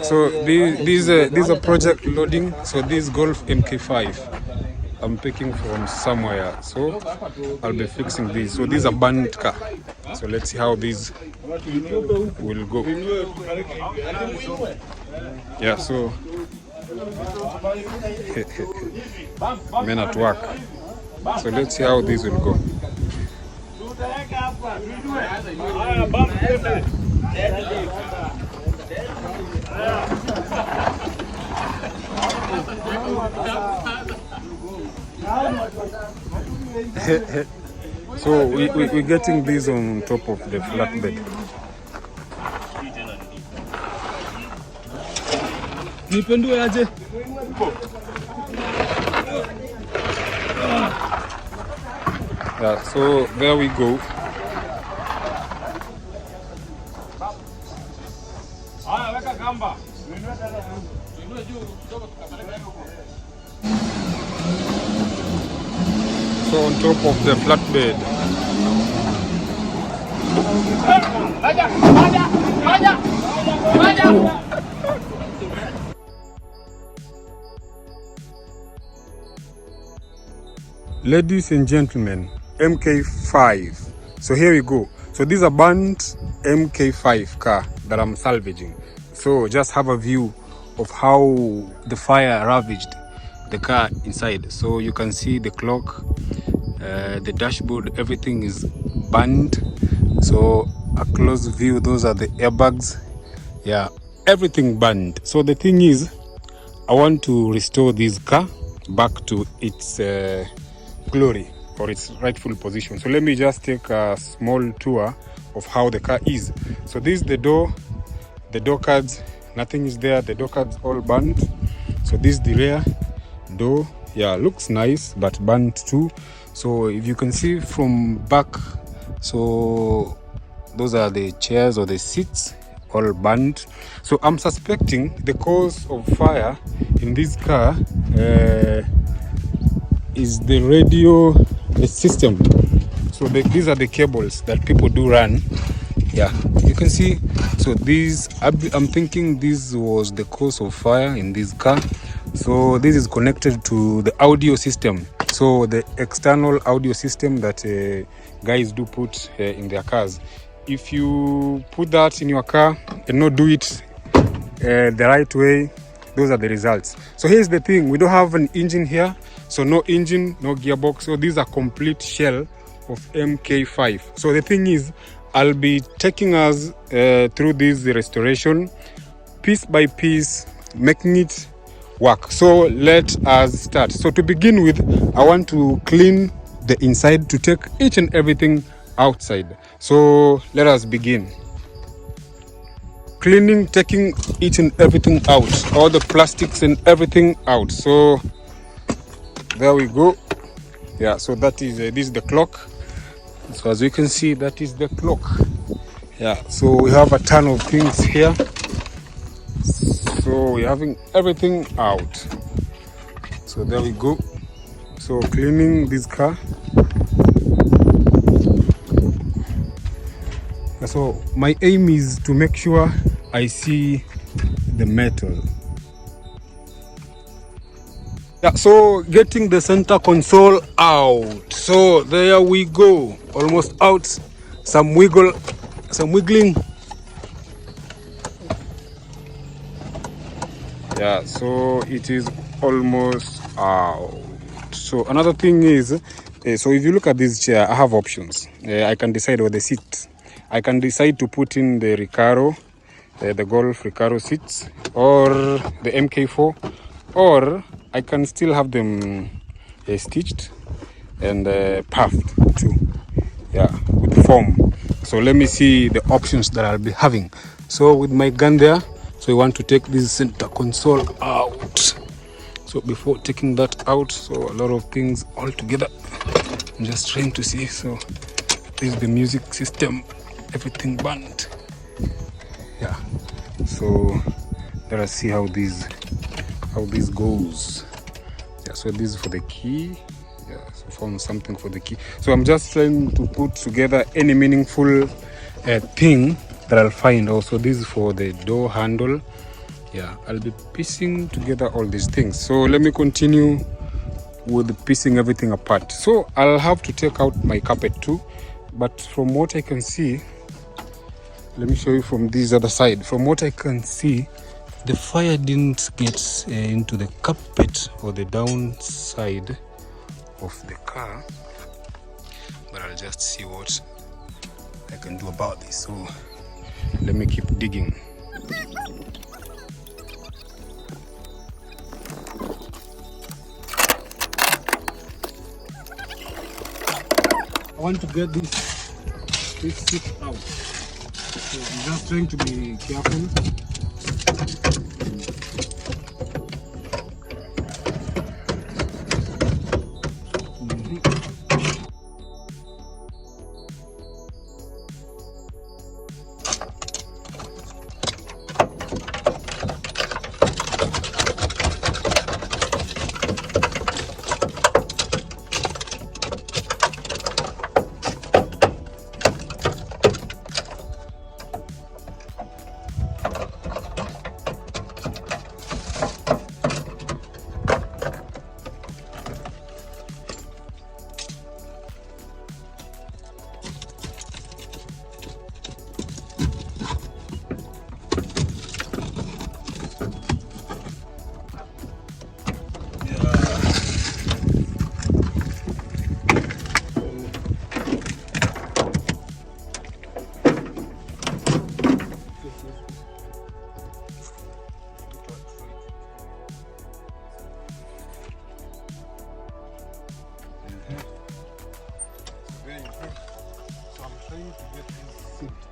So these are project loading. So this Golf Mk5 I'm picking from somewhere, so I'll be fixing these. So these are burnt car. So let's see how these will go. Yeah, so men at work. So let's see how these will go. So we're getting these on top of the flatbed. Yeah, so there we go. So on top of the flatbed. Ladies and gentlemen, Mk5. So here we go. So these are burnt Mk5 car that I'm salvaging. So just have a view of how the fire ravaged the car inside. So you can see the clock, the dashboard, everything is burnt. So a close view, those are the airbags. Yeah, everything burned. So the thing is, I want to restore this car back to its glory or its rightful position. So let me just take a small tour of how the car is. So this is the door cards, nothing is there, the door cards all burnt. So this is the rear door. Yeah, looks nice but burnt too. So if you can see from back, so those are the chairs or the seats, all burnt. So I'm suspecting the cause of fire in this car is the radio, the system. So these are the cables that people do run. Yeah, you can see. So these, I'm thinking this was the cause of fire in this car. So this is connected to the audio system. So the external audio system that guys do put in their cars. If you put that in your car and not do it the right way, those are the results. So here's the thing, we don't have an engine here. So no engine, no gearbox. So these are complete shell of Mk5. So the thing is, I'll be taking us through this restoration piece by piece, making it work. So let us start. So to begin with, I want to clean the inside to take each and everything outside. So let us begin. Cleaning, taking each and everything out, all the plastics and everything out. So there we go. Yeah, so that is this is the clock. So as you can see, that is the clock. Yeah, so we have a ton of things here. So we're having everything out. So there we go. So cleaning this car. So my aim is to make sure I see the metal. Yeah, so getting the center console out. So there we go, almost out. Some wiggling. Yeah, so it is almost out. So another thing is, so if you look at this chair, I have options. I can decide with the seat. I can decide to put in the Recaro, the Golf Recaro seats, or the Mk4, or I can still have them stitched and puffed too. Yeah, with foam. So let me see the options that I'll be having. So with my gun there, so we want to take this center console out. So before taking that out, so a lot of things all together. I'm just trying to see. So this is the music system, everything burnt. Yeah. So let us see how this goes. Yeah. So this is for the key. Yeah. So found something for the key. So I'm just trying to put together any meaningful thing that I'll find. Also, this is for the door handle. Yeah, I'll be piecing together all these things. So let me continue with piecing everything apart. So I'll have to take out my carpet too, but from what I can see, let me show you from this other side. From what I can see, the fire didn't get into the carpet or the downside of the car, but I'll just see what I can do about this. So let me keep digging. I want to get this seat out, so I'm just trying to be careful.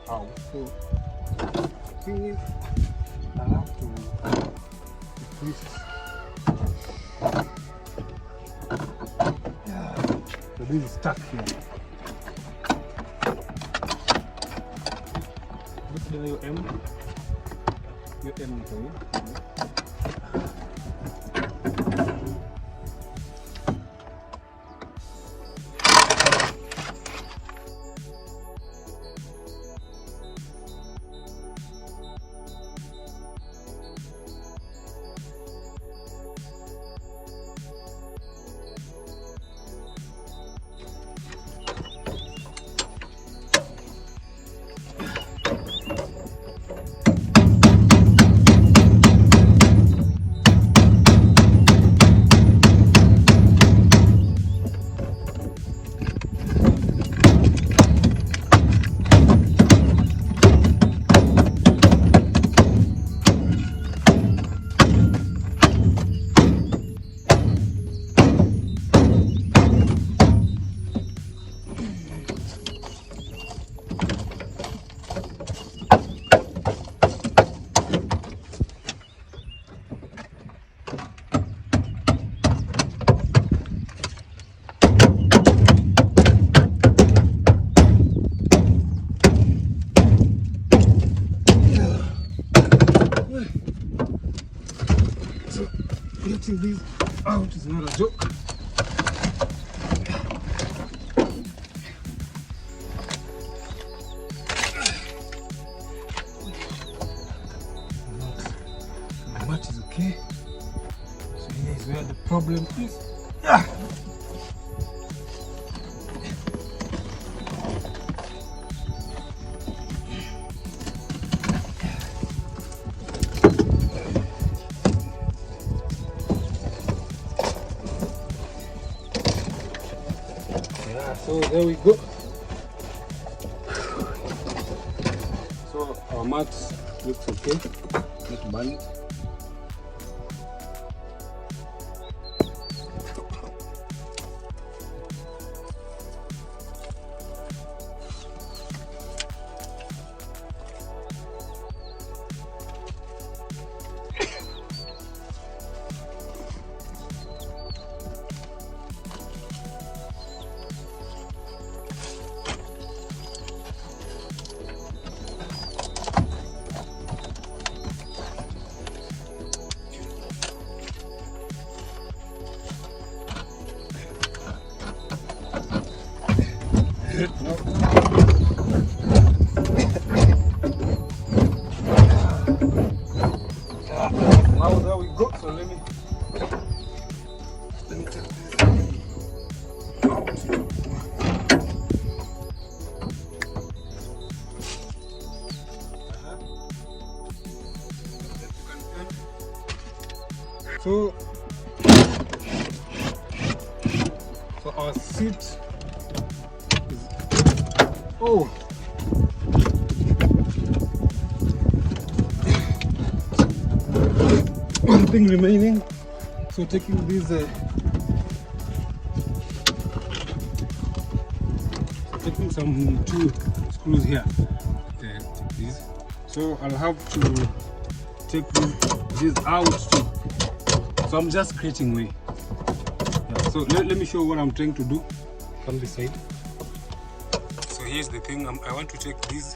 Out. So the thing is, I have to twist. Yeah. So this is stuck here. Look here, your M for you. Getting these out is not a joke. Not much is okay. So here is where the problem is. So there we go. So our mat looks okay, not bad. now there we go. So let me take this out. So our seat is, oh, one thing remaining. So taking these taking some 2 screws here, take these. So I'll have to take these out too. So I'm just creating way. Yeah, so let me show what I'm trying to do. Come this side. So here's the thing. I want to take these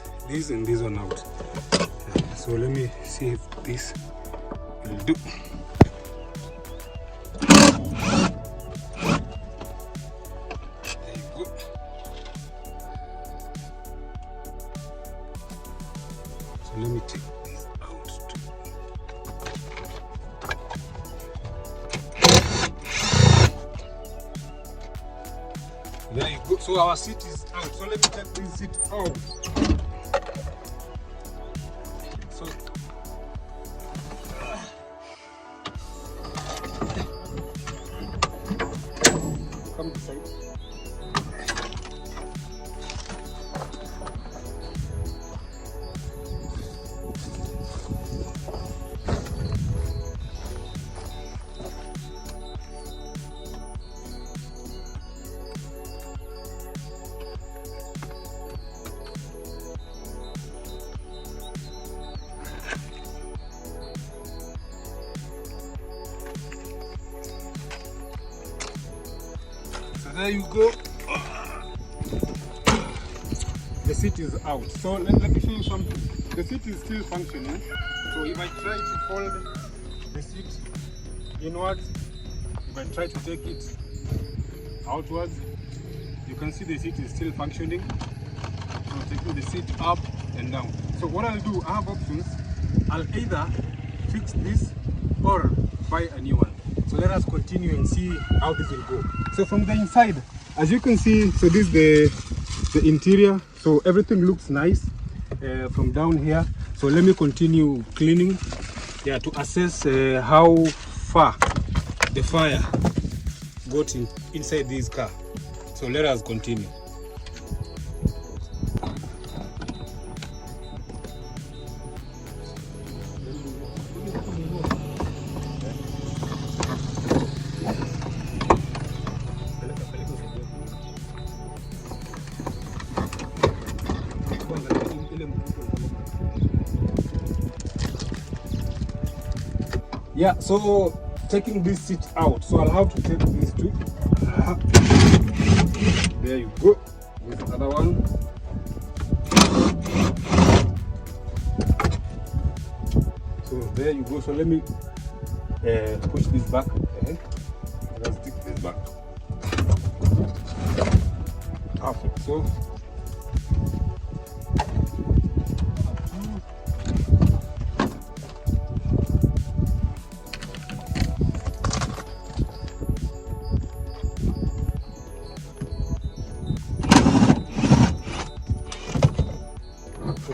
and this one out. So let me see if this will do. There you go. So let me take this out too. There you go. So our seat is out. So let me take this seat out. So come this side. There you go. The seat is out. So let me show you something. The seat is still functioning. So if I try to fold the seat inwards, if I try to take it outwards, you can see the seat is still functioning. So taking the seat up and down. So what I'll do, I have options. I'll either fix this or buy a new one. So let us continue and see how this will go. So from the inside, as you can see, so this is the interior. So everything looks nice from down here. So let me continue cleaning, yeah, to assess how far the fire got inside this car. So let us continue. Yeah, so taking this seat out, so I'll have to take these two. There you go. Here's another one. So there you go. So let me push this back. Let's stick this back. Perfect. So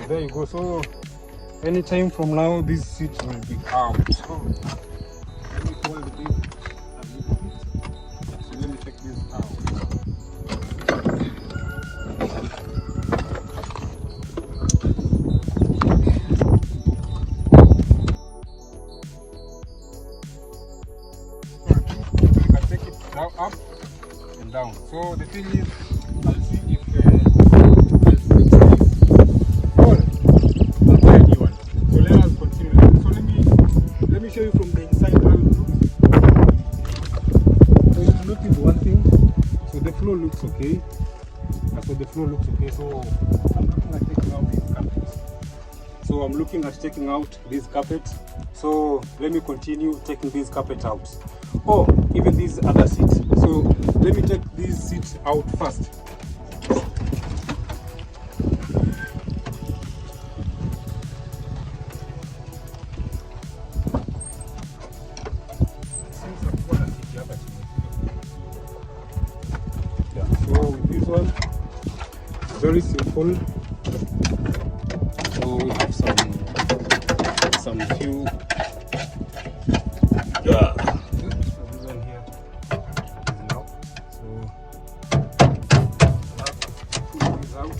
there you go. So anytime from now, this seat will be out. So let me hold this a little bit. So let me take this out. You can take it now up and down. So the thing is, I'll see if show you from the inside how it looks. So if you notice one thing, so the floor looks okay. So the floor looks okay. So I'm looking at taking out these carpets. So I'm looking at taking out this carpet. So let me continue taking this carpet out. Or even these other seats. So let me take these seats out first. very simple. So we have some few. Yeah. This one here is now. So pull this out.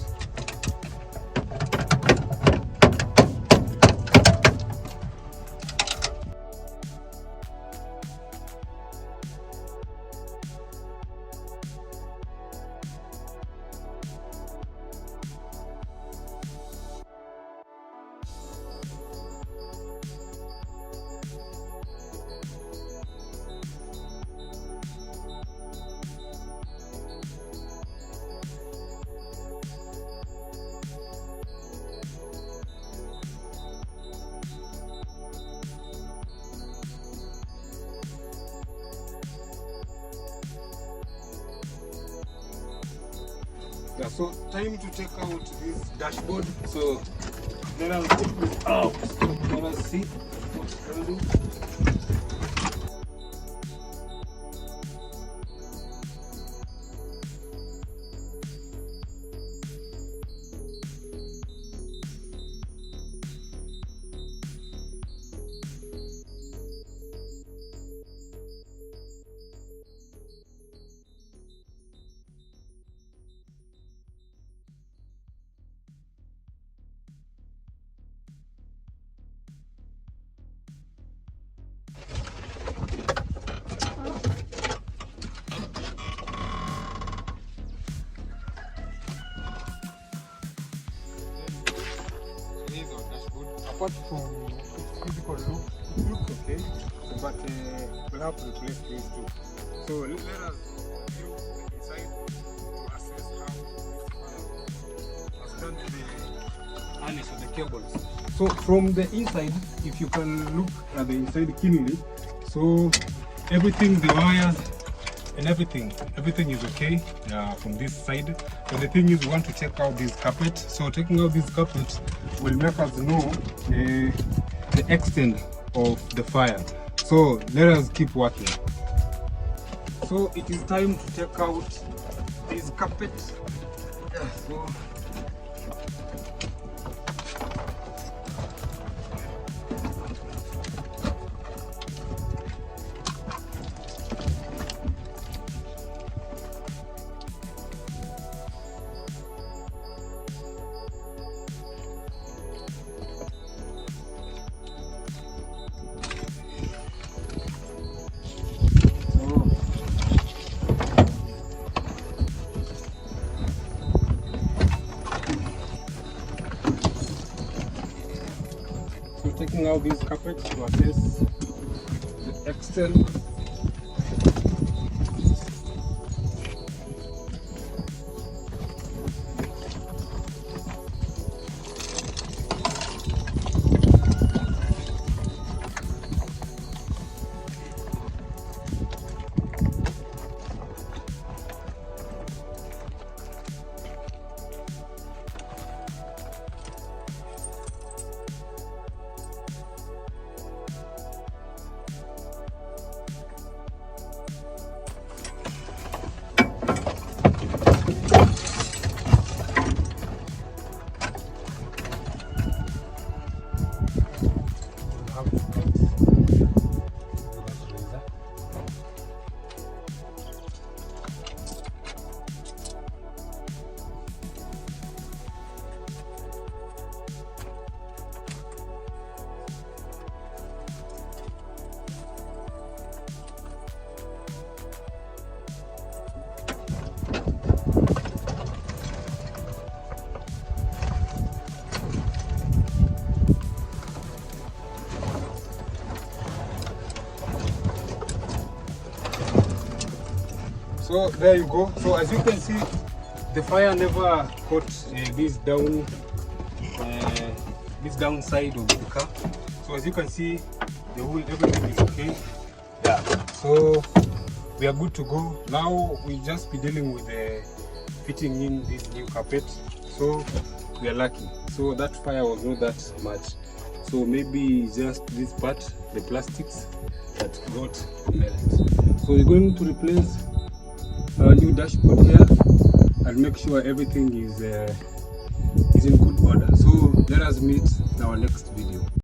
Yeah, so time to take out this dashboard. So let us take this out. Let us see what it can do. Apart from its physical look, it looks okay, but we'll have to replace these too. So let us view the inside to assess how this has done the harness of the cables. So from the inside, if you can look at the inside keenly, so everything, the wires and everything is okay from this side. But the thing is, we want to check out this carpet. So taking out this carpet will make us know the extent of the fire. So let us keep working. So it is time to take out this carpet. So taking out these carpets to assess the extent. So there you go. So as you can see, the fire never caught this downside of the car. So as you can see, the whole everything is okay. Yeah. So we are good to go. Now we just be dealing with fitting in this new carpet. So we are lucky. So that fire was not that much. So maybe just this part, the plastics that got melted. So we're going to replace our new dashboard here. and make sure everything is in good order. So let us meet in our next video.